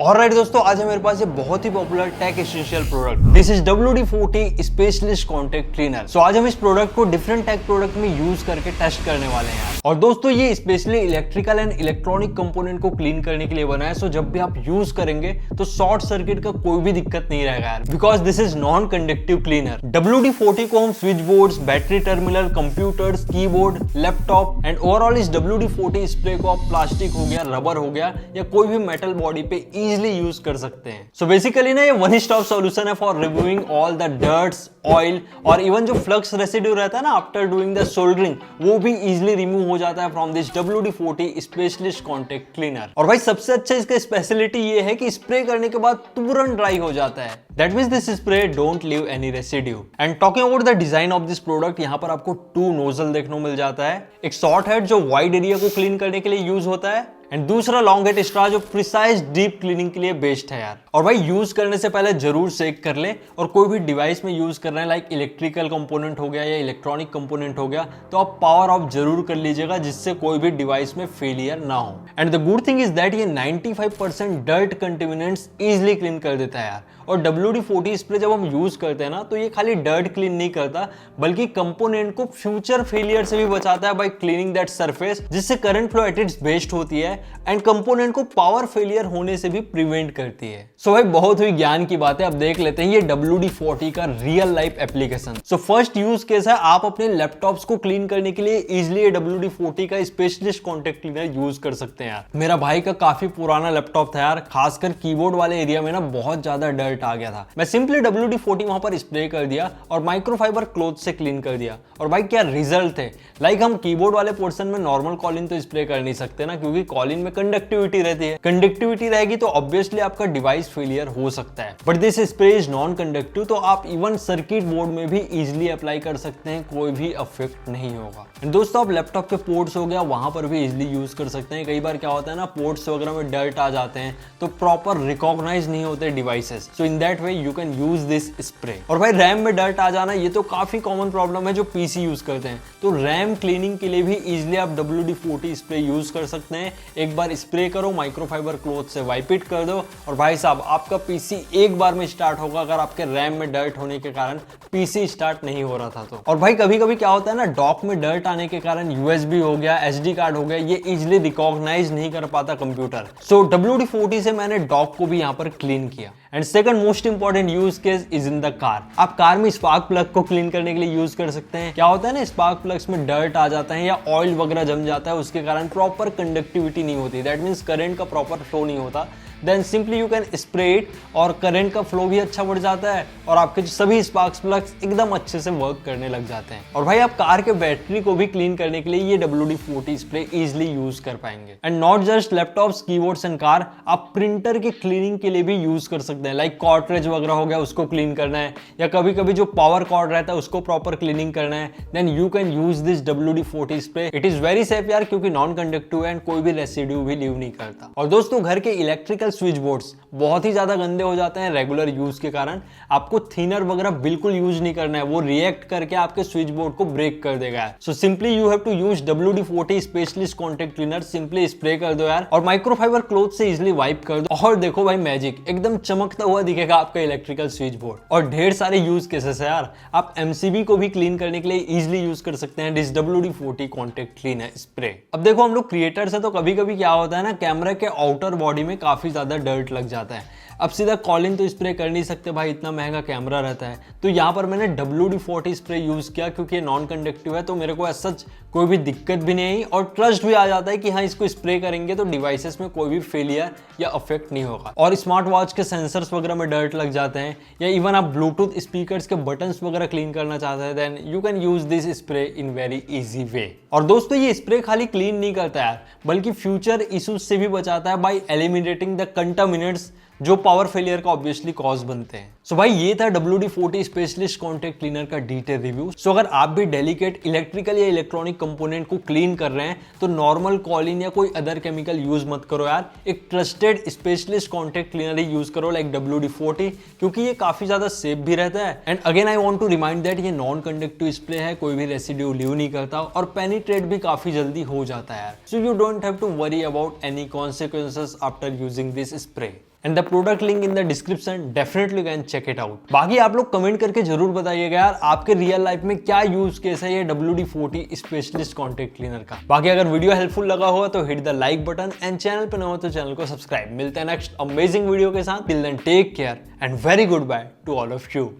Alright दोस्तों, आज है मेरे पास ये बहुत ही popular tech essential product. This is WD-40 specialist contact cleaner. So आज हम इस प्रोडक्ट को डिफरेंट टेक प्रोडक्ट में यूज करके टेस्ट करने वाले हैं। और दोस्तों ये specially electrical and electronic component को क्लीन करने के लिए बना है। सो जब भी आप यूज करेंगे तो शॉर्ट सर्किट का कोई भी दिक्कत नहीं रहेगा यार, because this is non conductive cleaner. WD-40 को हम switch board, battery terminal, computers, keyboard, laptop and overall इस WD-40 स्प्रे को आप प्लास्टिक हो गया, रबर हो गया या कोई भी मेटल बॉडी पे इजीली यूज कर सकते हैं। सो बेसिकली ना ये वन स्टॉप सॉल्यूशन है for removing all the dirts, oil और इवन जो फ्लक्स रेसिड्यू रहता है ना आफ्टर डूइंग द सोल्डरिंग, वो भी इजीली रिमूव हो जाता है from this WD-40 specialist contact cleaner. और भाई सबसे अच्छा इसका स्पेशलिटी ये है कि स्प्रे करने के बाद तुरंत ड्राई हो जाता है। That means this spray don't leave any residue. And talking about the design of this product, यहाँ पर आपको 2 नोजल देखने को मिल जाता है। एक शॉर्ट हेड जो वाइड एरिया को क्लीन करने के लिए यूज होता है एंड दूसरा लॉन्ग हेड स्ट्रा जो प्रिसाइज डीप क्लीनिंग के लिए बेस्ट है यार। और भाई यूज करने से पहले जरूर चेक कर ले, और कोई भी डिवाइस में यूज कर रहे हैं लाइक इलेक्ट्रिकल कंपोनेंट हो गया या इलेक्ट्रॉनिक कंपोनेंट हो गया, तो आप पावर ऑफ जरूर कर लीजिएगा जिससे कोई भी डिवाइस में फेलियर ना हो। And the good thing is that ये 95% डर्ट कंटेमिनेंट्स इजिली क्लीन कर देता है यार। और WD-40 स्प्रे जब हम यूज करते हैं ना, तो ये खाली डर्ट क्लीन नहीं करता बल्कि कंपोनेंट को फ्यूचर फेलियर से भी बचाता है बाय क्लीनिंग दैट सरफेस, जिससे current flow at its best होती है एंड कंपोनेंट को पावर फेलियर होने से भी प्रिवेंट करती है। सो भाई बहुत हुई ज्ञान की बात है, अब देख लेते हैं ये WD-40 का real life application. So first use case है, आप अपने लैपटॉप्स को क्लीन करने के लिए इजिली ये WD-40 का स्पेशलिस्ट कॉन्टैक्ट क्लीनर यूज कर सकते हैं यार। मेरा भाई का काफी पुराना लैपटॉप था यार, खासकर कीबोर्ड वाले एरिया में ना बहुत ज्यादा डर्ट आ गया था। मैं सिंपली WD-40 वहां पर स्प्रे कर दिया और माइक्रोफाइबर क्लॉथ से क्लीन कर दिया, और भाई क्या रिजल्ट थे। लाइक हम कीबोर्ड वाले पोर्शन में नॉर्मल कॉलिन तो स्प्रे कर नहीं सकते ना, क्योंकि कॉलिन में कंडक्टिविटी रहती है। कंडक्टिविटी रहेगी तो ऑब्वियसली आपका डिवाइस फेलियर हो सकता है, but this spray is non conductive, तो आप इवन सर्किट बोर्ड में भी इजिली अप्लाई कर सकते हैं, कोई भी अफेक्ट नहीं होगा। दोस्तों आप लैपटॉप के पोर्ट्स हो गया वहां पर भी इजिली यूज कर सकते हैं। कई बार क्या होता है ना, पोर्ट्स वगैरह में डर्ट आ जाते हैं तो प्रॉपर रिकॉग्नाइज नहीं होते devices, so in that way you can use this spray. और भाई रैम में डर्ट आ जाना ये तो काफी कॉमन प्रॉब्लम है जो पीसी यूज करते हैं, तो रैम क्लीनिंग के लिए भी इजिली आप WD-40 स्प्रे यूज कर सकते हैं। एक बार स्प्रे करो, माइक्रोफाइबर क्लॉथ से वाइप इट कर दो, और भाई साहब आपका पीसी एक बार में स्टार्ट होगा, अगर आपके रैम में डर्ट होने के कारण पीसी स्टार्ट नहीं हो रहा था तो। और भाई कभी कभी क्या होता है ना, डॉक में डर्ट आने के कारण USB हो गया, SD कार्ड हो गया, ये इजिली रिकॉग्नाइज नहीं कर पाता कंप्यूटर। सो WD-40 से मैंने डॉक को भी यहाँ पर क्लीन किया। And second most important use case is in the car. आप कार में स्पार्क प्लग को क्लीन करने के लिए यूज कर सकते हैं। क्या होता है ना, स्पार्क प्लग्स में डर्ट आ जाता है या ऑयल वगैरह जम जाता है, उसके कारण प्रॉपर कंडक्टिविटी नहीं होती, दैट मीन्स करंट का प्रॉपर फ्लो नहीं होता। Then simply you can spray it और करंट का फ्लो भी अच्छा बढ़ जाता है और आपके सभी स्पार्क प्लग्स एकदम अच्छे से वर्क करने लग जाते हैं। और भाई आप कार के बैटरी को भी क्लीन करने के लिए ये WD-40 स्प्रे इजिली यूज कर पाएंगे। And not just laptops, keyboards and car, आप प्रिंटर की क्लीनिंग के लिए भी यूज कर सकते हैं। लाइक कार्ट्रिज वगैरह हो गया, उसको क्लीन करना है, या कभी कभी जो पावर कॉर्ड रहता है उसको प्रॉपर क्लीनिंग करना है, then you can use this WD-40 spray. It is very safe यार, क्योंकि नॉन कंडक्टिव एंड कोई भी रेसिड्यू भी लीव नहीं करता। और दोस्तों घर के इलेक्ट्रिकल स्विच बोर्ड्स बहुत ही ज्यादा गंदे हो जाते हैं रेगुलर यूज के कारण। आपको थिनर वगैरह बिल्कुल यूज नहीं करना है, वो रिएक्ट करके आपके स्विच बोर्ड को ब्रेक कर देगा। So simply you have to use WD-40 specialist contact cleaner. Simply spray कर दो यार और माइक्रोफाइबर क्लॉथ से इजिली वाइप कर दो, और देखो भाई मैजिक, एकदम चमकता हुआ दिखेगा आपका इलेक्ट्रिकल स्विच बोर्ड। और ढेर सारे यूज केसेस है यार, आप MCB को भी क्लीन करने के लिए इजिली यूज कर सकते हैं this WD-40 contact cleaner spray. अब देखो हम लोग क्रिएटर्स है, तो कभी कभी क्या होता है ना, कैमरा के आउटर बॉडी में काफी ज्यादा डर्ट लग जाता है। अब सीधा कॉलिंग तो स्प्रे कर नहीं सकते भाई, इतना महंगा कैमरा रहता है, तो यहाँ पर मैंने WD-40 स्प्रे यूज किया, क्योंकि ये नॉन कंडक्टिव है, तो मेरे को सच कोई भी दिक्कत भी नहीं आई और ट्रस्ट भी आ जाता है कि हाँ इसको स्प्रे करेंगे तो डिवाइसेस में कोई भी फेलियर या अफेक्ट नहीं होगा। और स्मार्ट वॉच के सेंसर्स वगैरह में डर्ट लग जाते हैं, या इवन आप ब्लूटूथ स्पीकर्स के बटन्स वगैरह क्लीन करना चाहते हैं, then you can use this spray in very easy way. और दोस्तों ये स्प्रे खाली क्लीन नहीं करता है, बल्कि फ्यूचर इश्यूज से भी बचाता है बाय एलिमिनेटिंग द कंटामिनेंट्स जो पावर फेलियर का ऑब्वियसली कॉज बनते हैं। सो भाई ये था WD-40 स्पेशलिस्ट कॉन्टैक्ट क्लीनर का डिटेल रिव्यू। सो अगर आप भी डेलिकेट इलेक्ट्रिकल या इलेक्ट्रॉनिक कंपोनेंट को क्लीन कर रहे हैं तो नॉर्मल कॉलिन या कोई अदर केमिकल यूज मत करो यार, एक ट्रस्टेड स्पेशलिस्ट कॉन्टैक्ट क्लीनर ही यूज करो लाइक WD-40, क्योंकि ये काफी ज्यादा सेफ भी रहता है। And again I want to remind that ये नॉन कंडक्टिव स्प्रे है, कोई भी रेसिड्यू लीव नहीं करता और पेनिट्रेट भी काफी जल्दी हो जाता है यार। So you don't have to worry about any consequences after using this spray. And the product link in the description, definitely can check it out. बाकी आप लोग कमेंट करके जरूर बताइएगा यार आपके रियल लाइफ में क्या यूज केस है ये WD-40 स्पेशलिस्ट कॉन्टैक्ट क्लीनर का। बाकी अगर वीडियो हेल्पफुल लगा होगा तो hit the like button and channel पे नया हो तो चैनल को सब्सक्राइब। मिलते हैं नेक्स्ट अमेजिंग वीडियो के साथ। Till then take care and very goodbye to all of you.